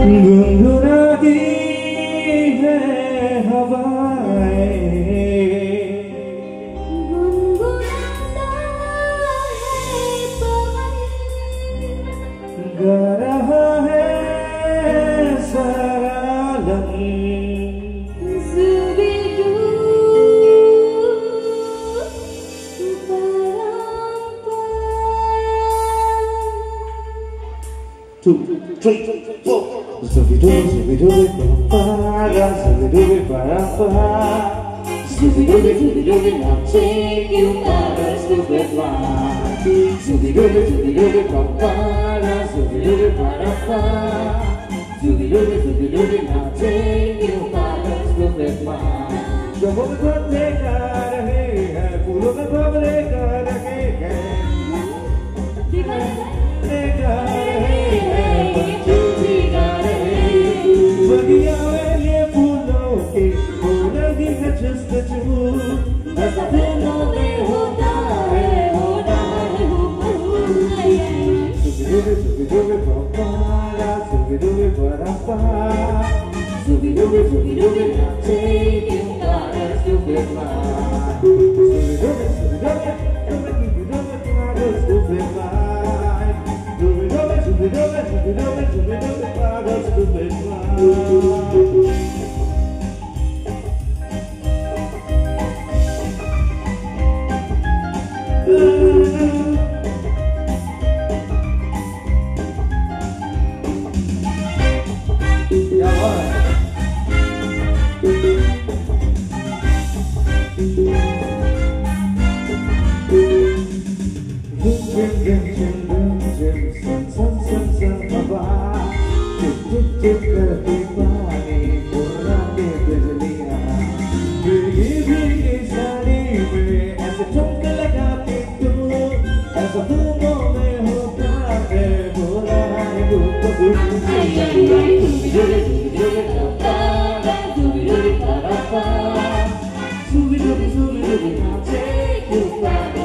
गुनगुनाती है हवाएं, गुनगुनाता है पवन, गा रहा है सरालन, ज़ुबिदू परंपार। 2, 3, 4. Zubi-dubi-para-para, zubi-dubi-para-para. Zubi-dubi, I'll take you on a stupid ride. Zubi-dubi-para-para, zubi-dubi-para-para. Zubi-dubi, I'll take you on a stupid ride. जब वो देखा रहे हैं, फूलों में बबले कर रहे हैं, देखा रहे हैं, बच्चे भी गा रहे हैं। बगिया में ये फूलों के हो रही है जस्तजू, ऐसा फूलों में होता है, होता है Zubi-dubi-para-para, zubi-dubi-para-para. Zubi-dubi, I'll take you on a stupid ride. Zubi-dubi, on a stupid ride. Zubi-dubi, on a stupid ride.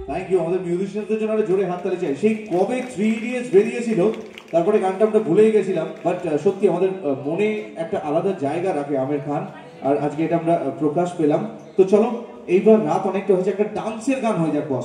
Thank you. আমাদের মিউজিশিয়ানদের জন্য জোরে হাততালি চাই। সেই কবে 3 ইডিয়টস বেরিয়েছিল, তারপরে গানটা আমরা ভুলেই গেছিলাম, বাট সত্যি আমাদের মনে একটা আলাদা জায়গা রাখে আমির খান, আর আজকে এটা আমরা প্রকাশ পেলাম। তো চলো, এইবার রাত অনেকটা হয়েছে, একটা ডান্সের গান হয়ে যাক বস।